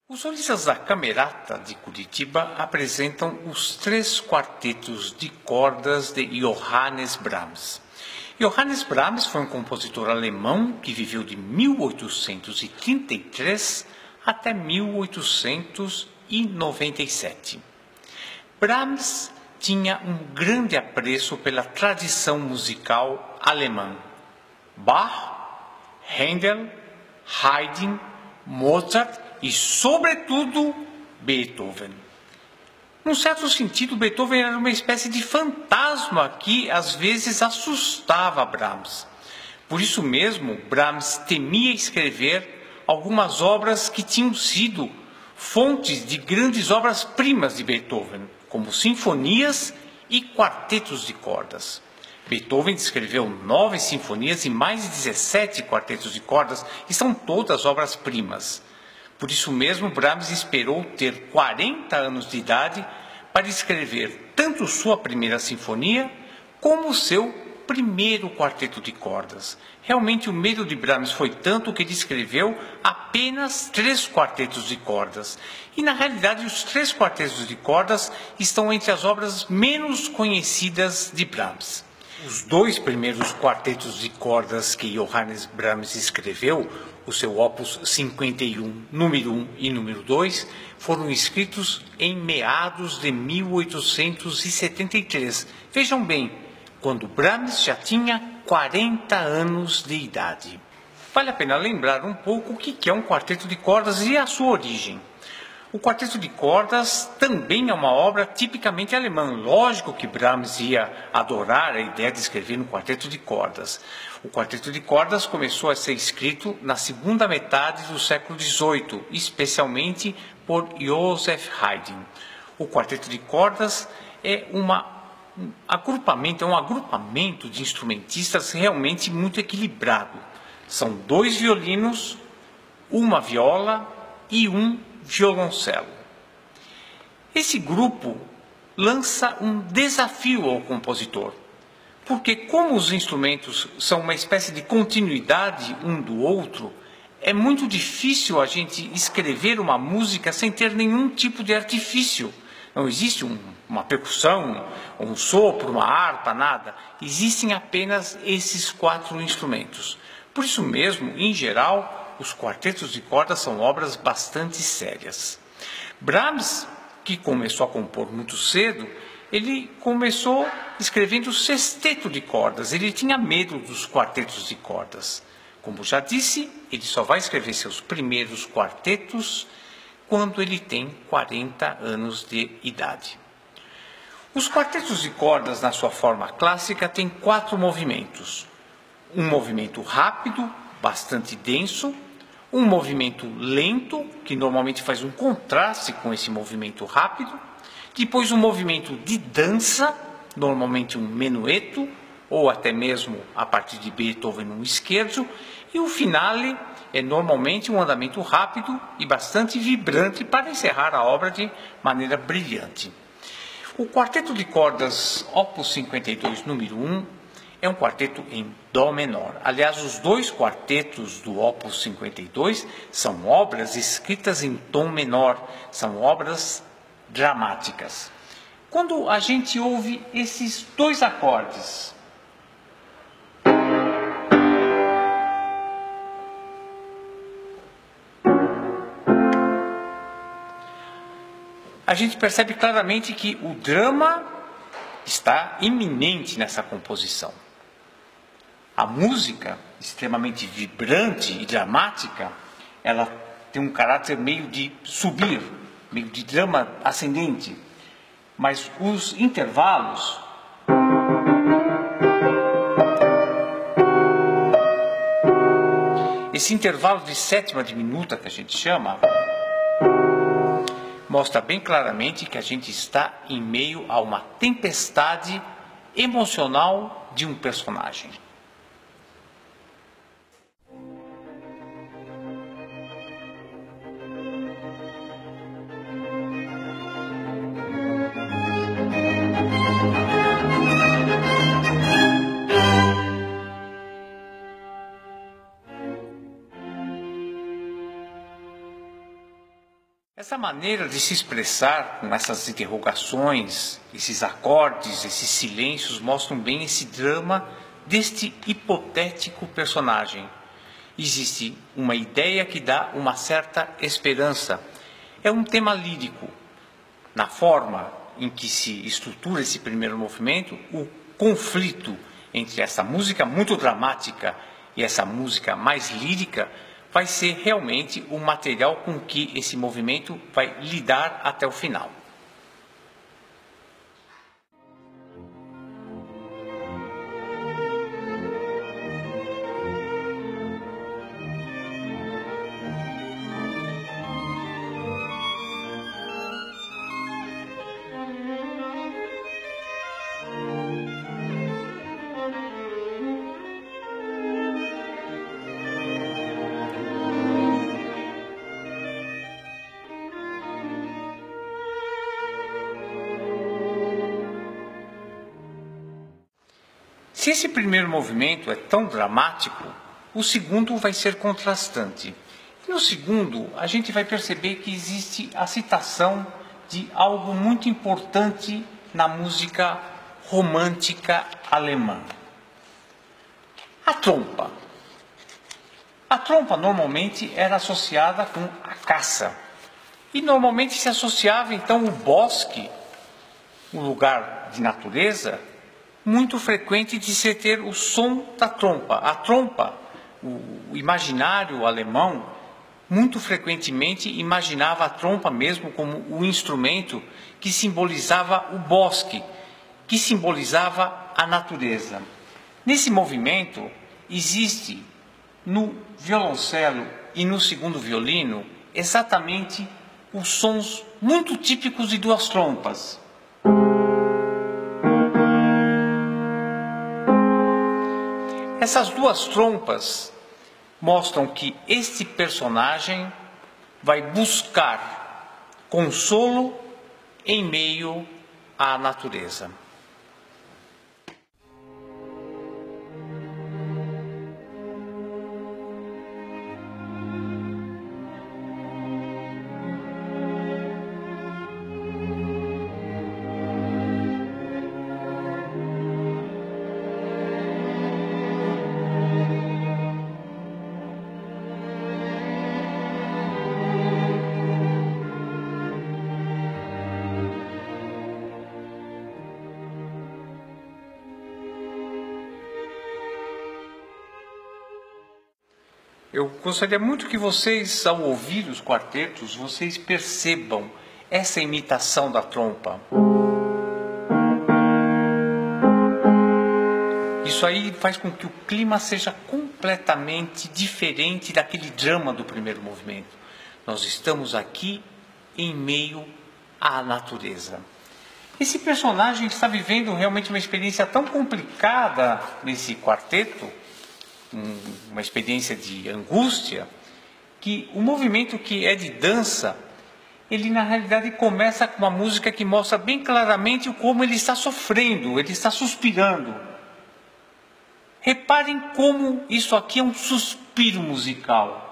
Os solistas da Camerata de Curitiba apresentam os três quartetos de cordas de Johannes Brahms. Johannes Brahms foi um compositor alemão que viveu de 1833 até 1897. Brahms tinha um grande apreço pela tradição musical alemã. Bach, Handel, Haydn, Mozart e, sobretudo, Beethoven. Num certo sentido, Beethoven era uma espécie de fantasma que, às vezes, assustava Brahms. Por isso mesmo, Brahms temia escrever algumas obras que tinham sido fontes de grandes obras-primas de Beethoven, como sinfonias e quartetos de cordas. Beethoven escreveu 9 sinfonias e mais de 17 quartetos de cordas, e são todas obras-primas. Por isso mesmo, Brahms esperou ter 40 anos de idade para escrever tanto sua primeira sinfonia como seu primeiro quarteto de cordas. Realmente o medo de Brahms foi tanto que ele escreveu apenas 3 quartetos de cordas. E na realidade os 3 quartetos de cordas estão entre as obras menos conhecidas de Brahms. Os 2 primeiros quartetos de cordas que Johannes Brahms escreveu, o seu Opus 51, número 1 e número 2, foram escritos em meados de 1873. Vejam bem, quando Brahms já tinha 40 anos de idade. Vale a pena lembrar um pouco o que é um quarteto de cordas e a sua origem. O quarteto de cordas também é uma obra tipicamente alemã. Lógico que Brahms ia adorar a ideia de escrever no quarteto de cordas. O quarteto de cordas começou a ser escrito na segunda metade do século XVIII, especialmente por Joseph Haydn. O quarteto de cordas é um agrupamento de instrumentistas realmente muito equilibrado. São 2 violinos, uma viola e um violoncelo. Esse grupo lança um desafio ao compositor, porque como os instrumentos são uma espécie de continuidade um do outro, é muito difícil a gente escrever uma música sem ter nenhum tipo de artifício. Não existe uma percussão, um sopro, uma harpa, nada. Existem apenas esses 4 instrumentos. Por isso mesmo, em geral, os quartetos de cordas são obras bastante sérias. Brahms, que começou a compor muito cedo, ele começou escrevendo sexteto de cordas. Ele tinha medo dos quartetos de cordas. Como já disse, ele só vai escrever seus primeiros quartetos quando ele tem 40 anos de idade. Os quartetos de cordas, na sua forma clássica, têm 4 movimentos. Um movimento rápido, bastante denso, um movimento lento, que normalmente faz um contraste com esse movimento rápido, depois um movimento de dança, normalmente um menueto, ou até mesmo, a partir de Beethoven, um scherzo, e o finale é normalmente um andamento rápido e bastante vibrante para encerrar a obra de maneira brilhante. O quarteto de cordas Opus 52, número 1, é um quarteto em Dó menor. Aliás, os 2 quartetos do Opus 52 são obras escritas em tom menor, são obras dramáticas. Quando a gente ouve esses 2 acordes, a gente percebe claramente que o drama está iminente nessa composição. A música, extremamente vibrante e dramática, ela tem um caráter meio de subir, meio de drama ascendente. Mas os intervalos, esse intervalo de sétima diminuta que a gente chama, mostra bem claramente que a gente está em meio a uma tempestade emocional de um personagem. Essa maneira de se expressar com essas interrogações, esses acordes, esses silêncios, mostram bem esse drama deste hipotético personagem. Existe uma ideia que dá uma certa esperança. É um tema lírico. Na forma em que se estrutura esse primeiro movimento, o conflito entre essa música muito dramática e essa música mais lírica vai ser realmente o material com que esse movimento vai lidar até o final. Se esse primeiro movimento é tão dramático, o segundo vai ser contrastante. E no segundo, a gente vai perceber que existe a citação de algo muito importante na música romântica alemã. A trompa. A trompa normalmente era associada com a caça. E normalmente se associava então o bosque, um lugar de natureza, muito frequente de se ter o som da trompa. A trompa, o imaginário alemão, muito frequentemente imaginava a trompa mesmo como o instrumento que simbolizava o bosque, que simbolizava a natureza. Nesse movimento existe no violoncelo e no segundo violino exatamente os sons muito típicos de duas trompas. Essas duas trompas mostram que este personagem vai buscar consolo em meio à natureza. Eu gostaria muito que vocês, ao ouvir os quartetos, vocês percebam essa imitação da trompa. Isso aí faz com que o clima seja completamente diferente daquele drama do primeiro movimento. Nós estamos aqui em meio à natureza. Esse personagem está vivendo realmente uma experiência tão complicada nesse quarteto, uma experiência de angústia, que o movimento que é de dança, ele na realidade começa com uma música que mostra bem claramente como ele está sofrendo, ele está suspirando. Reparem como isso aqui é um suspiro musical.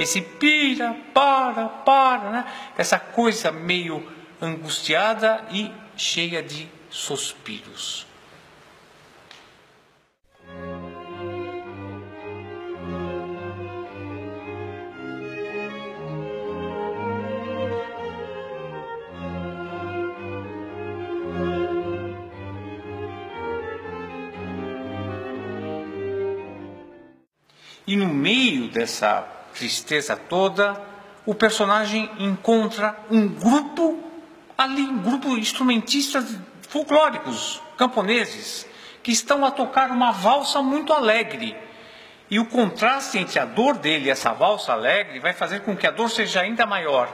Esse pira, para, né? Essa coisa meio angustiada e cheia de suspiros. E no meio dessa tristeza toda, o personagem encontra um grupo ali, um grupo de instrumentistas folclóricos, camponeses, que estão a tocar uma valsa muito alegre. E o contraste entre a dor dele e essa valsa alegre vai fazer com que a dor seja ainda maior.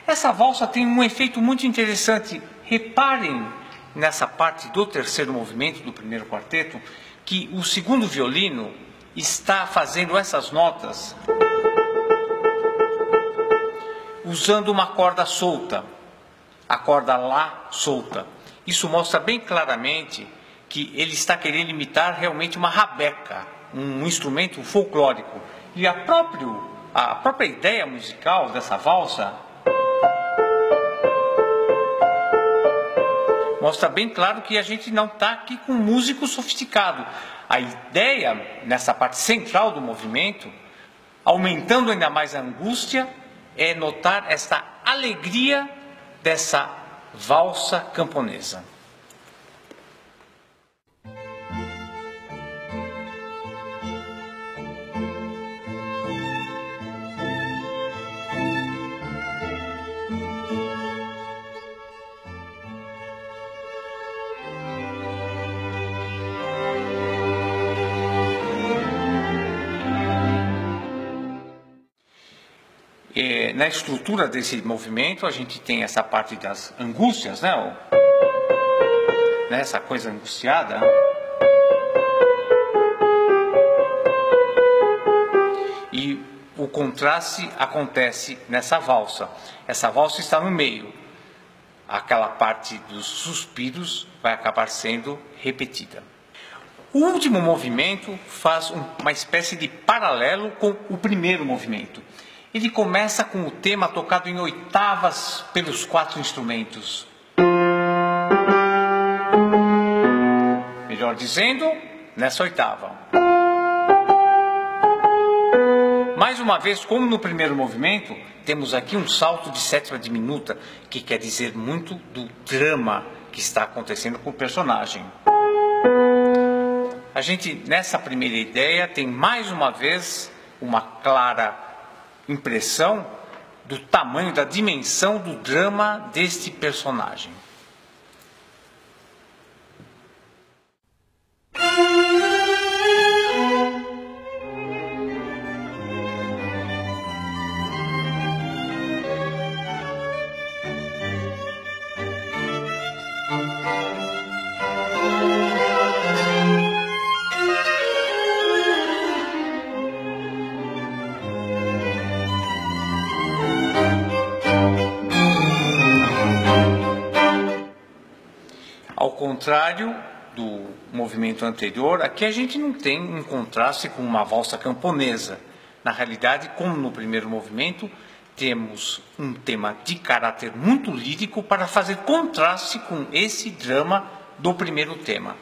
Essa valsa tem um efeito muito interessante. Reparem nessa parte do terceiro movimento do primeiro quarteto, que o segundo violino está fazendo essas notas usando uma corda solta. a corda Lá solta. Isso mostra bem claramente que ele está querendo imitar realmente uma rabeca, um instrumento folclórico. E a própria ideia musical dessa valsa mostra bem claro que a gente não está aqui com um músico sofisticado. A ideia, nessa parte central do movimento, aumentando ainda mais a angústia, é notar esta alegria dessa valsa camponesa. Na estrutura desse movimento, a gente tem essa parte das angústias, né? Essa coisa angustiada. E o contraste acontece nessa valsa. Essa valsa está no meio. Aquela parte dos suspiros vai acabar sendo repetida. O último movimento faz uma espécie de paralelo com o primeiro movimento. Ele começa com o tema tocado em oitavas pelos 4 instrumentos. Melhor dizendo, nessa oitava. Mais uma vez, como no primeiro movimento, temos aqui um salto de sétima diminuta, que quer dizer muito do drama que está acontecendo com o personagem. A gente, nessa primeira ideia, tem mais uma vez uma clara impressão do tamanho, da dimensão do drama deste personagem. Ao contrário do movimento anterior, aqui a gente não tem um contraste com uma valsa camponesa. Na realidade, como no primeiro movimento, temos um tema de caráter muito lírico para fazer contraste com esse drama do primeiro tema.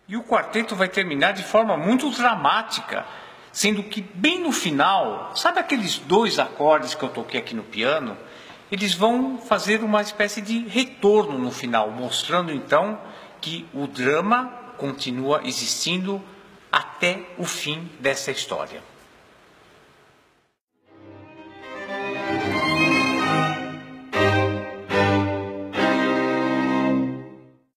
E o quarteto vai terminar de forma muito dramática, sendo que bem no final, sabe aqueles 2 acordes que eu toquei aqui no piano? Eles vão fazer uma espécie de retorno no final, mostrando então que o drama continua existindo até o fim dessa história.